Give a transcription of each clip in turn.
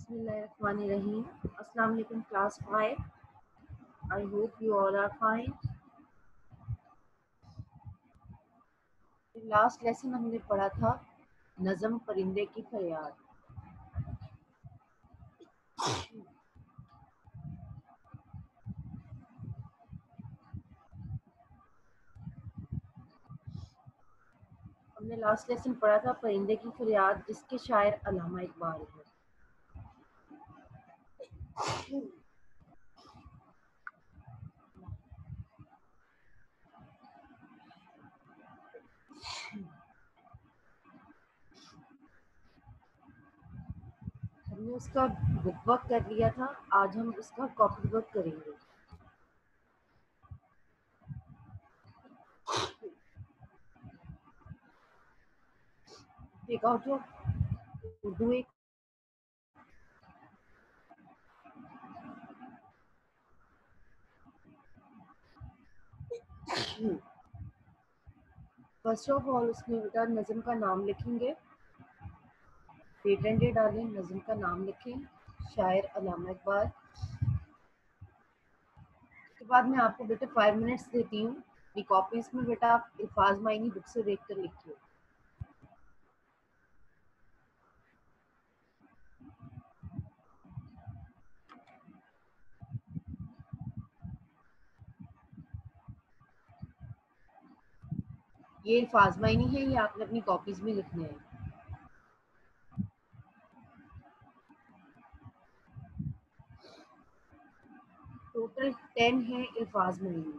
Bismillahirrahmanirrahim. Assalamu alaikum class 5. I hope you all are fine. Last lesson हमने पढ़ा था नज़म परिंदे की फरियाद। हमने लास्ट लेसन पढ़ा था परिंदे की फरियाद, जिसके शायर अल्लामा इकबाल हैं। हमने उसका बुक वर्क कर लिया था, आज हम उसका कॉपी वर्क करेंगे। टेक आउट योर उर्दू एक फर्स्ट ऑफ ऑल उसमें बेटा नज़म का नाम लिखेंगे, डेट एंड डे डालें, नज़म का नाम लिखें, शायर अल्लामा इकबाल। उसके बाद मैं आपको बेटा 5 मिनट्स देती हूँ। ये कॉपीज में बेटा आप इल्फाज मायनी बुक से देख कर लिखिए। ये इल्फाज मायनी है, ये आपने अपनी कॉपीज में लिखने हैं। टोटल 10 है इल्फाज मायनी।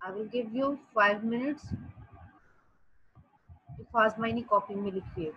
I will give you 5 minutes. इल्फाज मायनी कॉपी में लिखिए।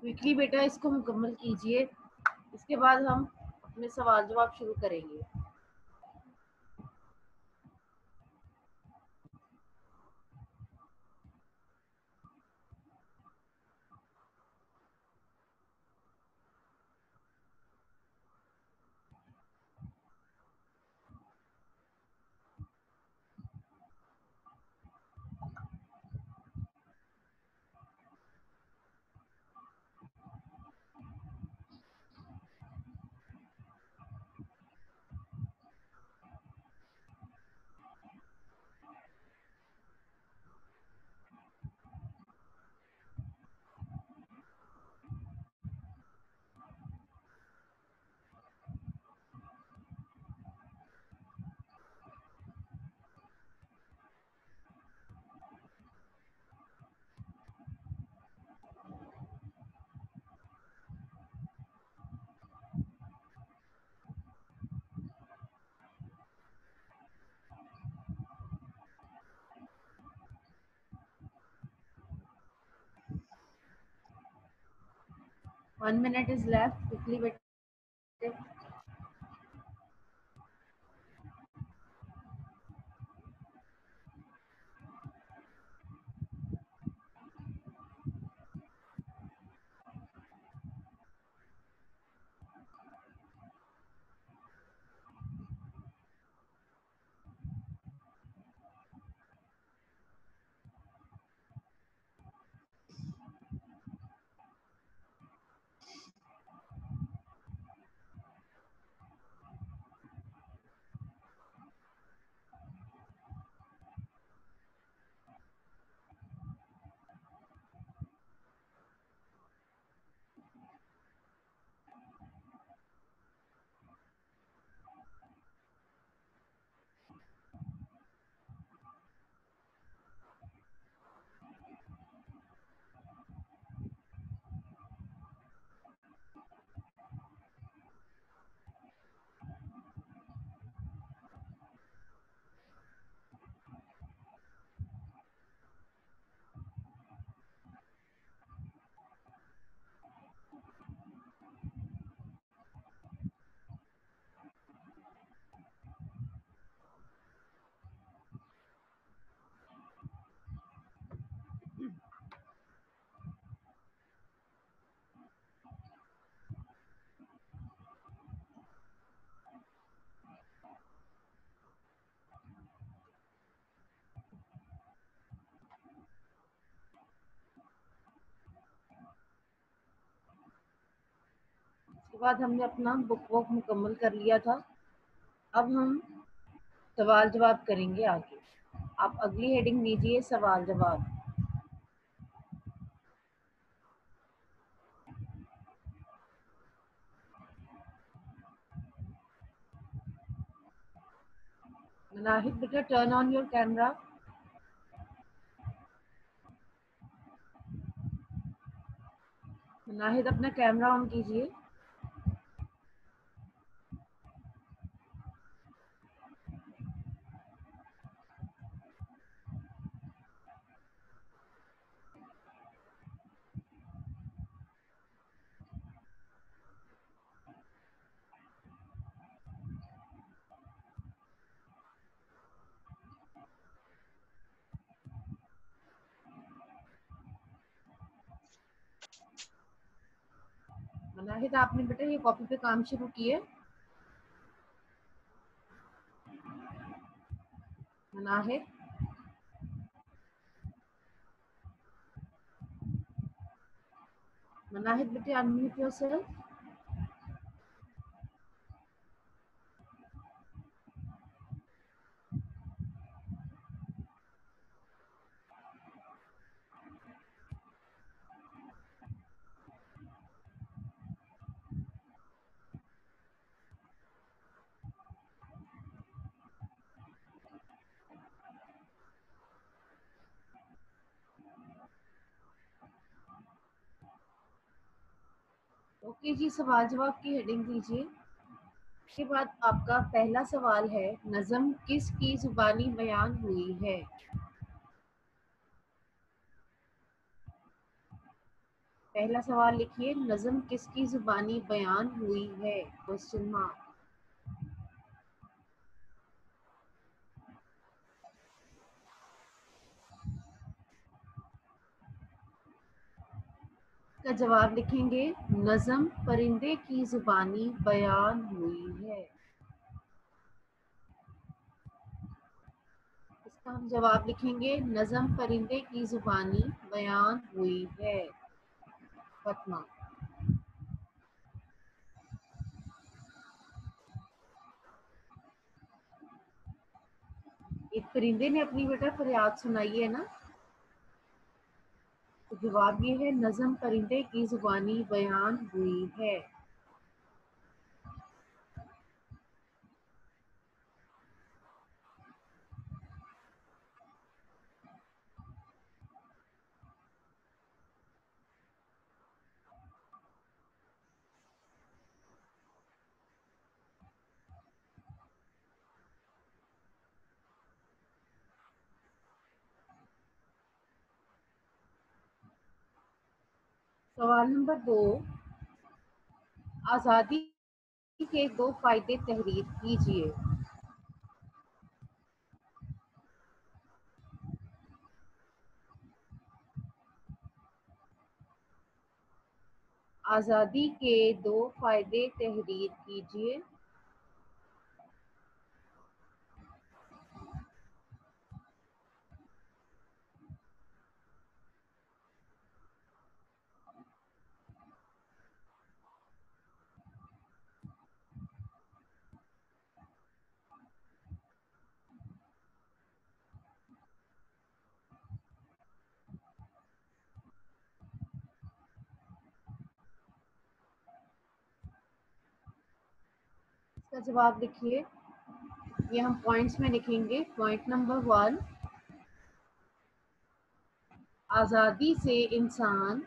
क्विकली बेटा इसको मुकम्मल कीजिए, इसके बाद हम अपने सवाल जवाब शुरू करेंगे। One minute is left. Quickly बेटे। इसके बाद हमने अपना बुक वॉक मुकम्मल कर लिया था। अब हम सवाल जवाब करेंगे आगे। आप अगली हेडिंग लीजिए, सवाल जवाब। मनाहिद बेटा टर्न ऑन योर कैमरा। मनाहिद अपना कैमरा ऑन कीजिए। मनाहिद आपने बेटा ये कॉपी पे काम शुरू किए? मनाहिद मनाहिद बेटे अनम्यूट योरसेल्फ। ओके जी, सवाल जवाब की हेडिंग दीजिए। इसके बाद आपका पहला सवाल है, नज़म किस की जुबानी बयान हुई है? पहला सवाल लिखिए, नज़्म किसकी ज़ुबानी बयान हुई है? Question mark. का जवाब लिखेंगे, नज़्म परिंदे की ज़ुबानी बयान हुई है। इसका हम जवाब लिखेंगे, नज़्म परिंदे की ज़ुबानी बयान हुई है। फतमा। एक परिंदे ने अपनी बेटा फरियाद सुनाई है ना, तो जवाब ये है, नज़्म परिंदे की ज़ुबानी बयान हुई है। सवाल नंबर 2, आज़ादी के 2 फायदे तहरीर कीजिए। आज़ादी के 2 फायदे तहरीर कीजिए। इसका जवाब लिखिए, ये हम पॉइंट्स में लिखेंगे। पॉइंट नंबर 1, आज़ादी से इंसान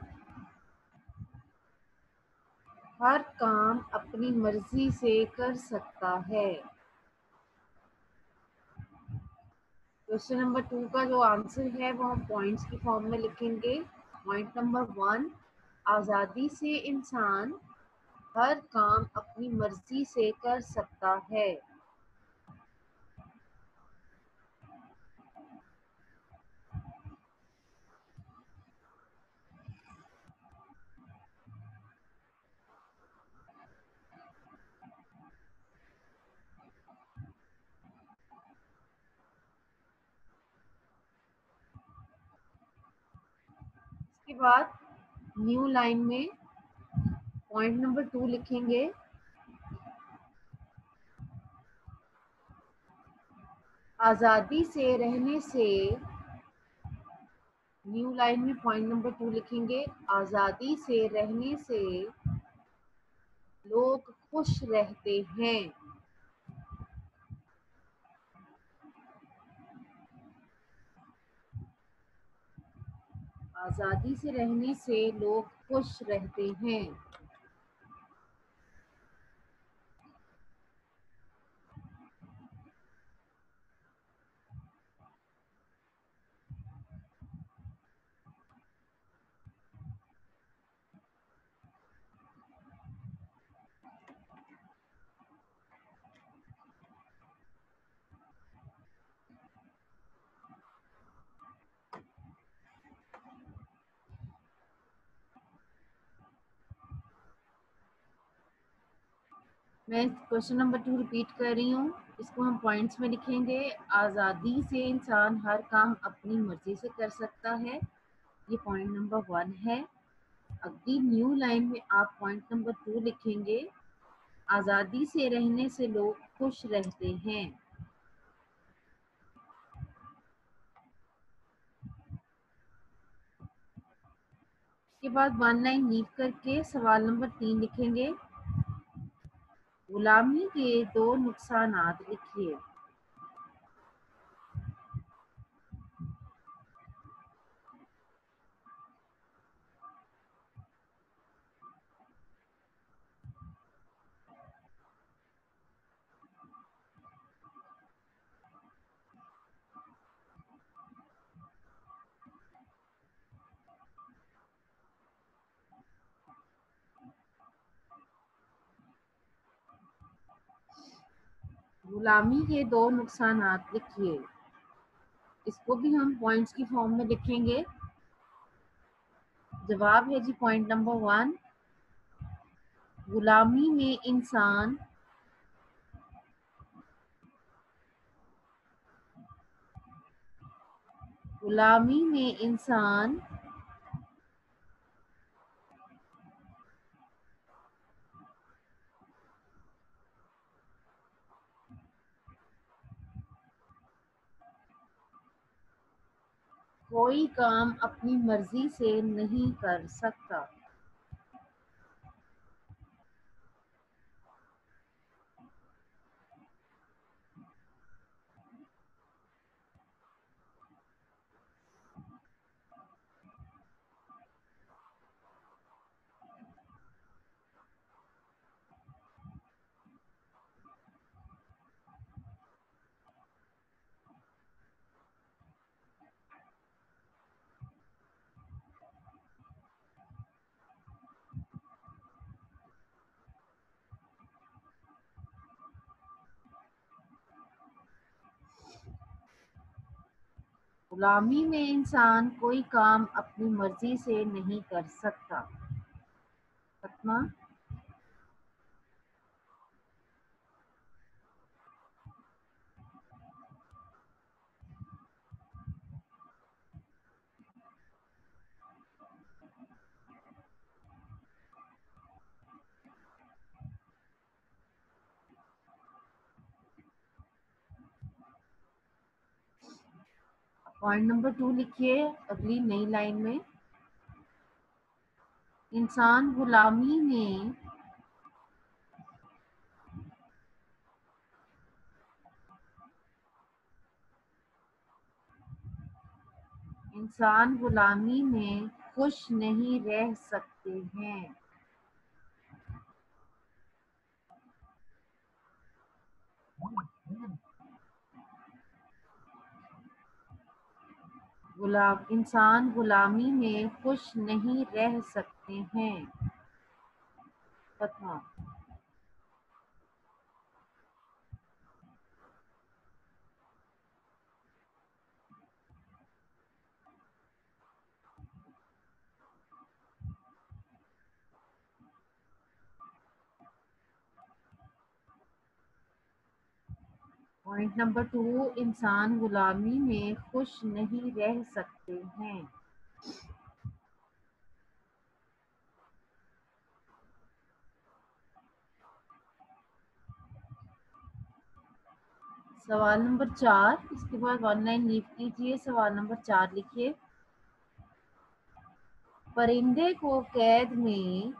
हर काम अपनी मर्जी से कर सकता है। क्वेश्चन नंबर 2 का जो आंसर है वो हम पॉइंट्स की फॉर्म में लिखेंगे। पॉइंट नंबर 1, आज़ादी से इंसान हर काम अपनी मर्जी से कर सकता है। इसके बाद न्यू लाइन में पॉइंट नंबर 2 लिखेंगे, आज़ादी से रहने से। न्यू लाइन में पॉइंट नंबर 2 लिखेंगे, आज़ादी से रहने से लोग खुश रहते हैं। आज़ादी से रहने से लोग खुश रहते हैं। मैं क्वेश्चन नंबर 2 रिपीट कर रही हूँ, इसको हम पॉइंट्स में लिखेंगे। आज़ादी से इंसान हर काम अपनी मर्जी से कर सकता है, ये पॉइंट नंबर 1 है। अगली न्यू लाइन में आप पॉइंट नंबर 2 लिखेंगे, आज़ादी से रहने से लोग खुश रहते हैं। इसके बाद 1 लाइन लीव करके सवाल नंबर 3 लिखेंगे, गुलामी के 2 नुकसानात लिखिए। गुलामी के दो नुकसानात लिखिए। इसको भी हम पॉइंट्स की फॉर्म में लिखेंगे। जवाब है जी पॉइंट नंबर 1, गुलामी में इंसान गुलामी में इंसान कोई काम अपनी मर्जी से नहीं कर सकता। गुलामी में इंसान कोई काम अपनी मर्जी से नहीं कर सकता। फतमा, पॉइंट नंबर 2 लिखिए अगली नई लाइन में। इंसान गुलामी में खुश नहीं रह सकते हैं। इंसान गुलामी में खुश नहीं रह सकते हैं। फतमा, पॉइंट नंबर 2, इंसान गुलामी में खुश नहीं रह सकते हैं। सवाल नंबर 4, इसके बाद 1 लाइन लीव कीजिए। सवाल नंबर 4 लिखिए। परिंदे को कैद में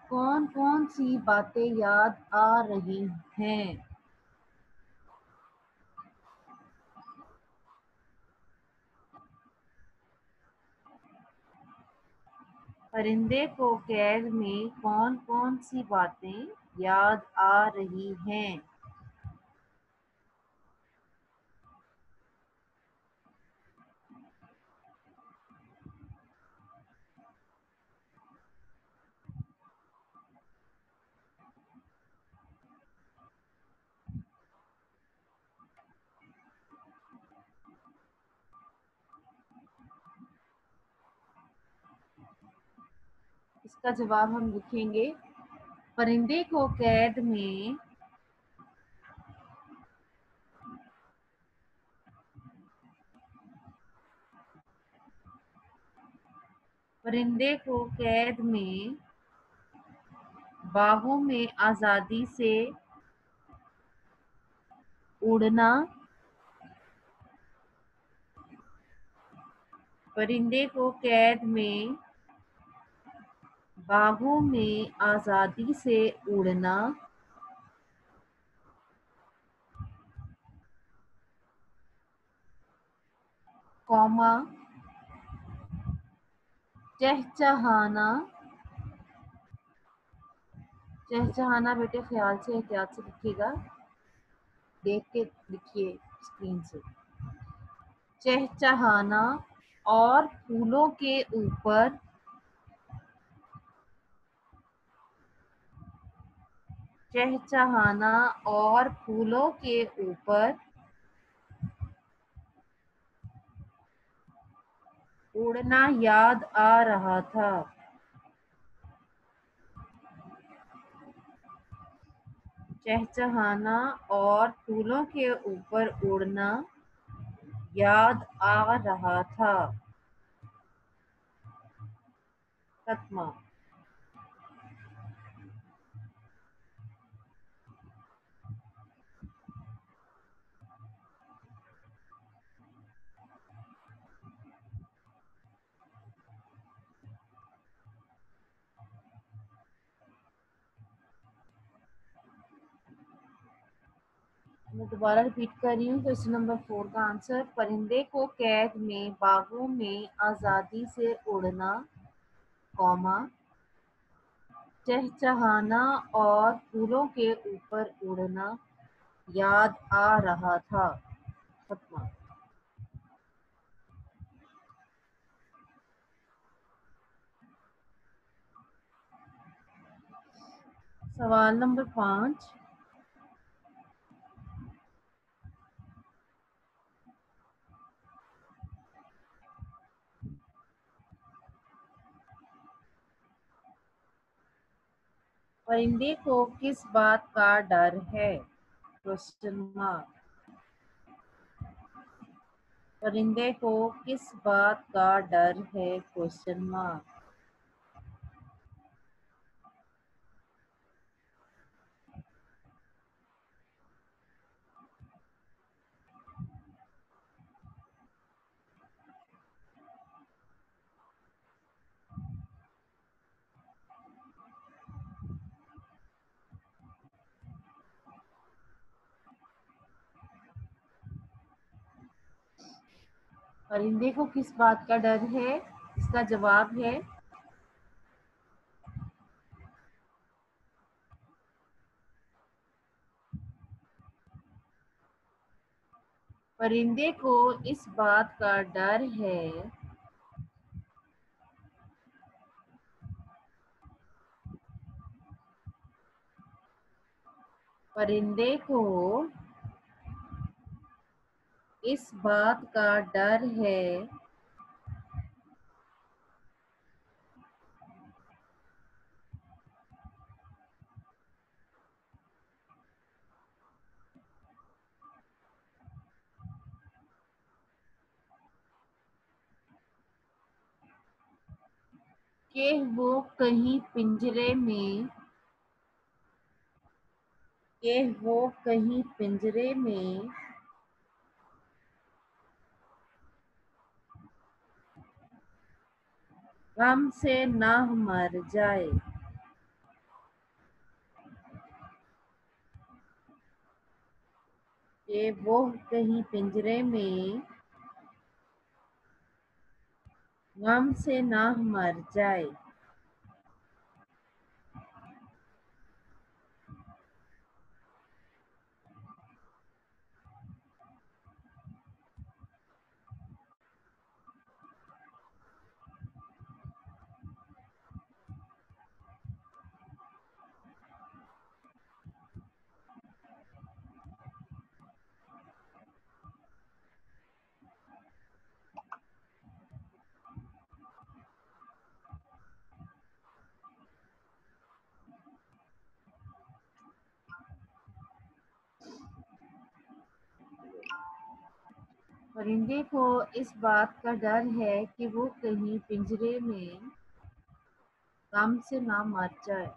कौन कौन सी बातें याद आ रही हैं? परिंदे को कैद में कौन कौन सी बातें याद आ रही हैं? इसका जवाब हम लिखेंगे। परिंदे को कैद में परिंदे को कैद में बाहों में आजादी से उड़ना। परिंदे को कैद में बाहों में आजादी से उड़ना, कौमा चहचहाना। चहचहाना बेटे ख्याल से एहतियात से लिखिएगा, देख के लिखिए स्क्रीन से। चहचहाना और फूलों के ऊपर चहचहाना और फूलों के ऊपर उड़ना याद आ रहा था। चहचहाना और फूलों के ऊपर उड़ना याद आ रहा था। सतमा। मैं दोबारा रिपीट कर रही हूँ। क्वेश्चन नंबर 4 का आंसर, परिंदे को कैद में बागों में आज़ादी से उड़ना, कौमा, चहचहाना और फूलों के ऊपर उड़ना याद आ रहा था। सतमा। सवाल नंबर 5, परिंदे को किस बात का डर है? Question mark. परिंदे को किस बात का डर है? Question mark. परिंदे को किस बात का डर है? इसका जवाब है परिंदे को इस बात का डर है परिंदे को इस बात का डर है कि वो कहीं पिंजरे में गम से ना मर जाए। कि वो कहीं पिंजरे में गम से ना मर जाए। परिंदे को इस बात का डर है कि वो कहीं पिंजरे में गम से ना मर जाए।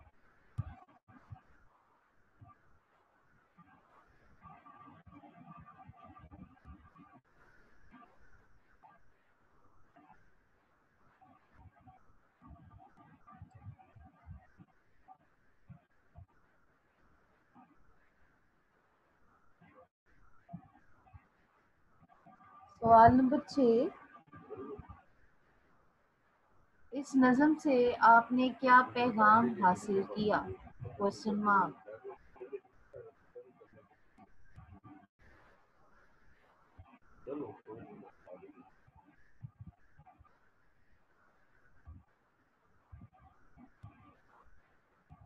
सवाल नंबर 6, इस नज़म से आपने क्या पैगाम हासिल किया? Question mark.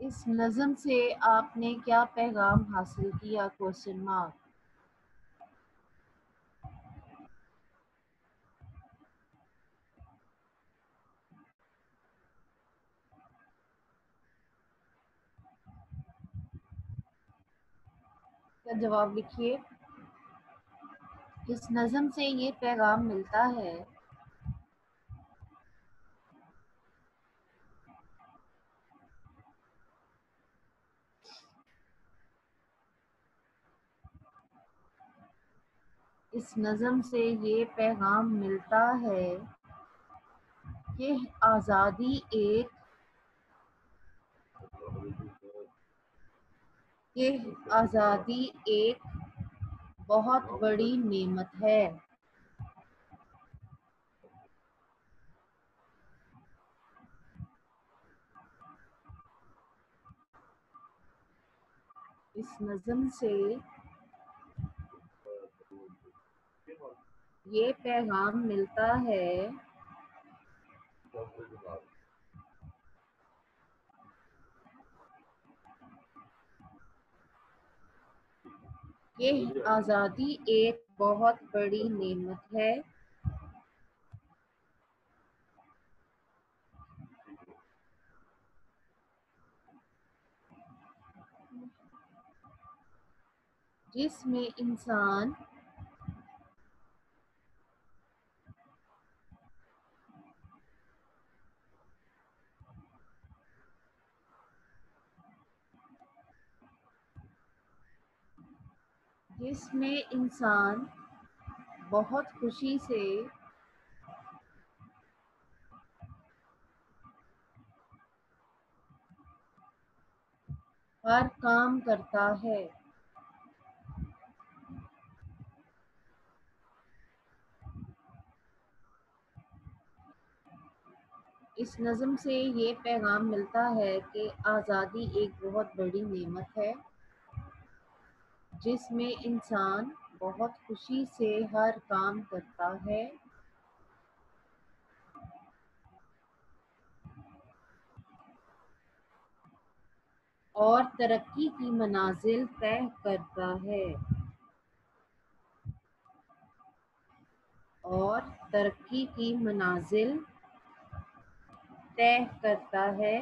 इस नज़म से आपने क्या पैगाम हासिल किया? Question mark. का जवाब लिखिए। इस नज़म से ये पैगाम मिलता है इस नज़म से ये पैगाम मिलता है कि आज़ादी एक बहुत बड़ी नेमत है। इस नज़म से ये पैगाम मिलता है कि आज़ादी एक बहुत बड़ी नेमत है। जिसमें इंसान बहुत खुशी से हर काम करता है। इस नज़म से ये पैगाम मिलता है कि आज़ादी एक बहुत बड़ी नेमत है, जिसमें इंसान बहुत खुशी से हर काम करता है और तरक्की की मनाजिल तय करता है। और तरक्की की मनाजिल तय करता है।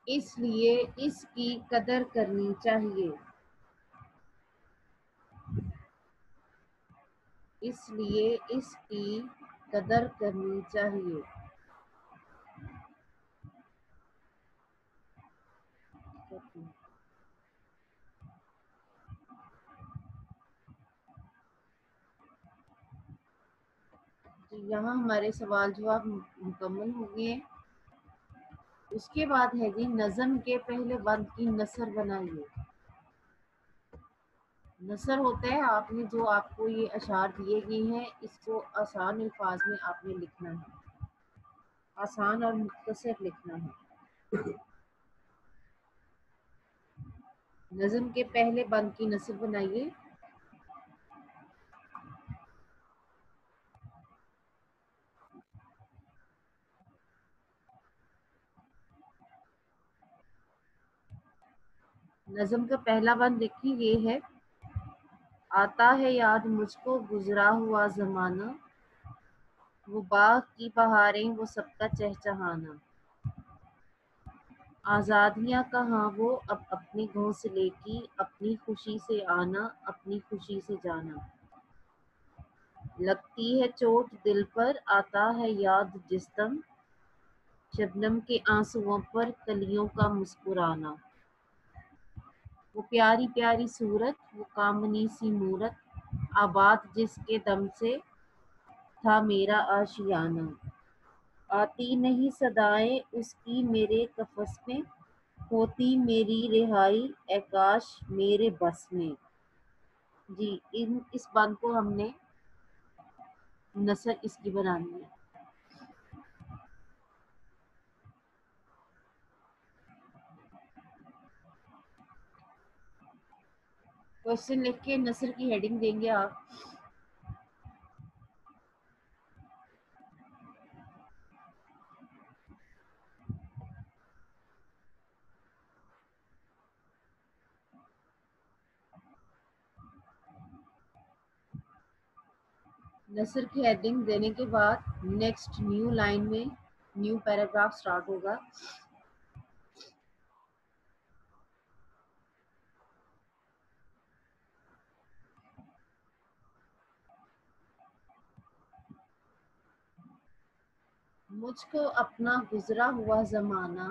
इसलिए इसकी कदर करनी चाहिए। इसलिए इसकी कदर करनी चाहिए। तो यहाँ हमारे सवाल जवाब मुकम्मल हो गए हैं। उसके बाद है जी नज़म के पहले बंद की नसर बनाइए। नसर होता है आपने जो आपको ये अशार दिए गए हैं, इसको आसान अल्फाज में आपने लिखना है, आसान और मुख्तसर लिखना है। नज़म के पहले बंद की नसर बनाइए। नज़म का पहला बंद देखिए ये है। आता है याद मुझको गुजरा हुआ ज़माना, वो बाग की बहारें वो सबका चहचहाना। आज़ादियाँ कहाँ वो अब अपने घोंसले की, अपनी खुशी से आना अपनी खुशी से जाना। लगती है चोट दिल पर आता है याद जिस दम, शबनम के आंसुओं पर कलियों का मुस्कुराना। वो प्यारी प्यारी सूरत वो कामनी सी मूरत, आबाद जिसके दम से था मेरा आशियाना। आती नहीं सदाएं उसकी मेरे कफस में, होती मेरी रिहाई ए काश मेरे बस में। जी इस बंद को हमने नसर इसकी बनानी है। क्वेश्चन लिख के नसर की हेडिंग देंगे आप। नसर की हेडिंग देने के बाद नेक्स्ट न्यू लाइन में न्यू पैराग्राफ स्टार्ट होगा। मुझको अपना गुजरा हुआ जमाना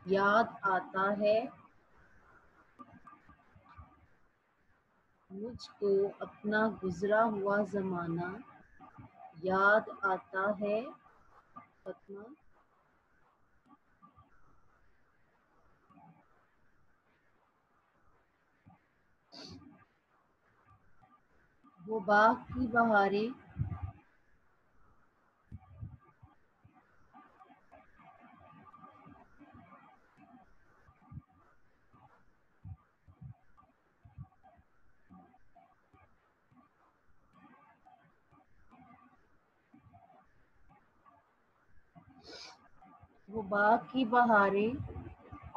याद आता है। मुझको अपना गुजरा हुआ जमाना याद आता है। फतमा, वो बाग की बहारें वो बाग की बहारें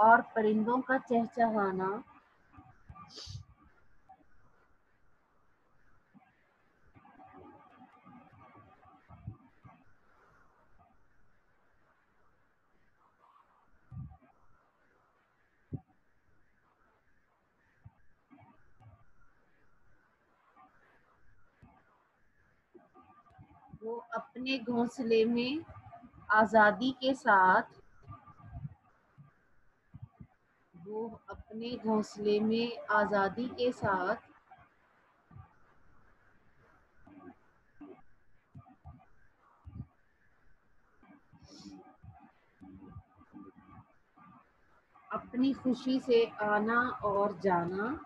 और परिंदों का चहचहाना वो अपने घोंसले में आज़ादी के साथ वो अपने घोंसले में आज़ादी के साथ अपनी खुशी से आना और जाना।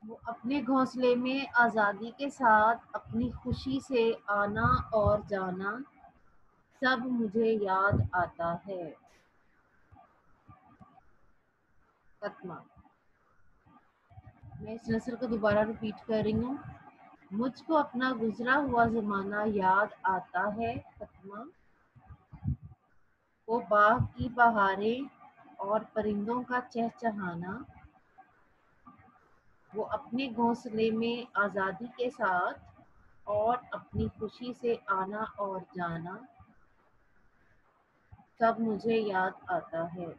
वो अपने घोंसले में आज़ादी के साथ अपनी खुशी से आना और जाना सब मुझे याद आता है। फतमा, मैं इस नसर को दोबारा रिपीट कर रही हूँ। मुझको अपना गुजरा हुआ ज़माना याद आता है। फतमा, वो बाग की बहारें और परिंदों का चहचहाना वो अपने घोंसले में आज़ादी के साथ और अपनी खुशी से आना और जाना सब मुझे याद आता है।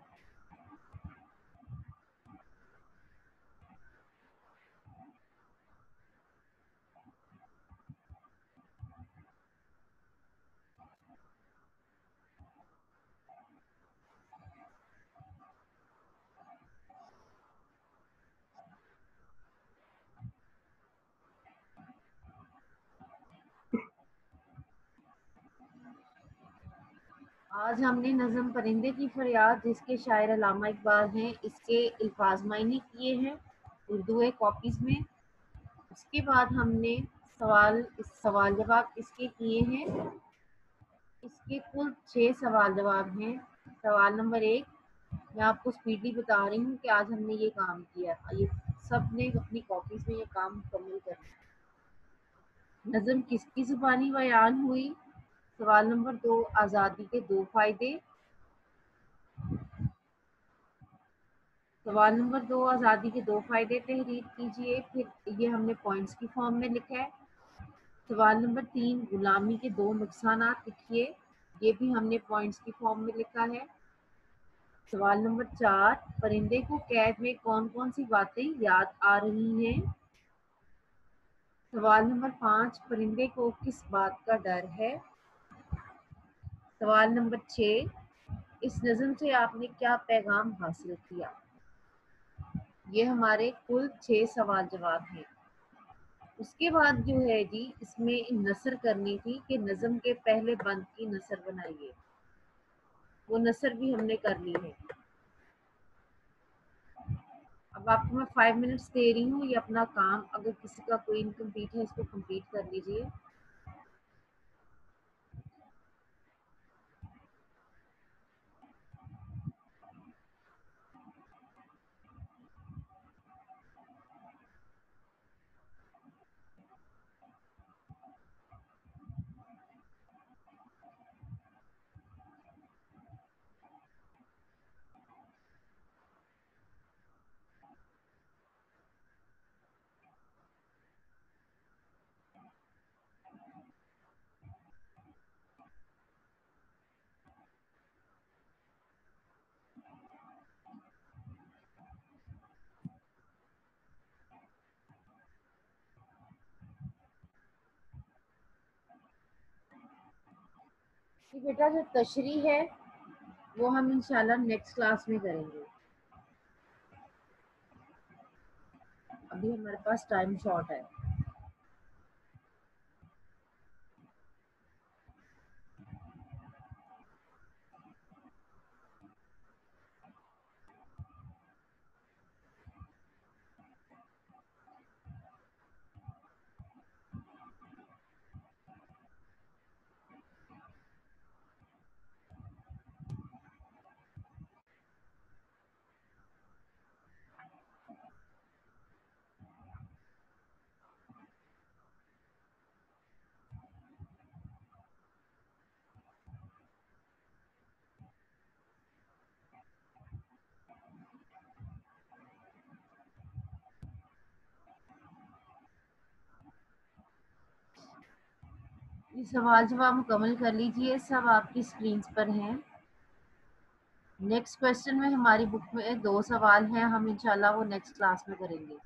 आज हमने नज़म परिंदे की फरियाद, जिसके शायर अल्लामा इकबाल हैं, इसके अल्फाज मायने किए हैं उर्दू कॉपीज़ में। उसके बाद हमने सवाल जवाब इसके किए हैं। इसके कुल 6 सवाल जवाब हैं। सवाल नंबर 1, मैं आपको स्पीडली बता रही हूँ कि आज हमने ये काम किया। ये सब ने अपनी कॉपीज़ में ये काम मुकम्मल करना है। नज़म किसकी ज़ुबानी बयान हुई? सवाल नंबर 2, आज़ादी के 2 फ़ायदे। सवाल नंबर 2, आज़ादी के 2 फ़ायदे तहरीर कीजिए। फिर ये हमने पॉइंट्स की फॉर्म में लिखा है। सवाल नंबर 3, गुलामी के 2 नुकसानात लिखिए। ये भी हमने पॉइंट्स की फॉर्म में लिखा है। सवाल नंबर 4, परिंदे को कैद में कौन कौन सी बातें याद आ रही हैं? सवाल नंबर 5, परिंदे को किस बात का डर है? सवाल नंबर 6, इस नज़्म से आपने क्या पैगाम हासिल किया? ये हमारे कुल 6 सवाल जवाब हैं। उसके बाद जो है जी, इसमें नसर करनी थी कि नज़्म के पहले बंद की नसर बनाइए। वो नसर भी हमने कर ली है। अब आपको मैं 5 मिनट्स दे रही हूँ, ये अपना काम अगर किसी का कोई इनकम्प्लीट है इसको कंप्लीट कर लीजिए। कि बेटा जो तशरी है वो हम इंशाल्लाह नेक्स्ट क्लास में करेंगे। अभी हमारे पास टाइम शॉर्ट है। ये सवाल जवाब मुकम्मल कर लीजिए, सब आपकी स्क्रीन पर हैं। नेक्स्ट क्वेश्चन में हमारी बुक में 2 सवाल हैं, हम इंशाल्लाह वो नेक्स्ट क्लास में करेंगे।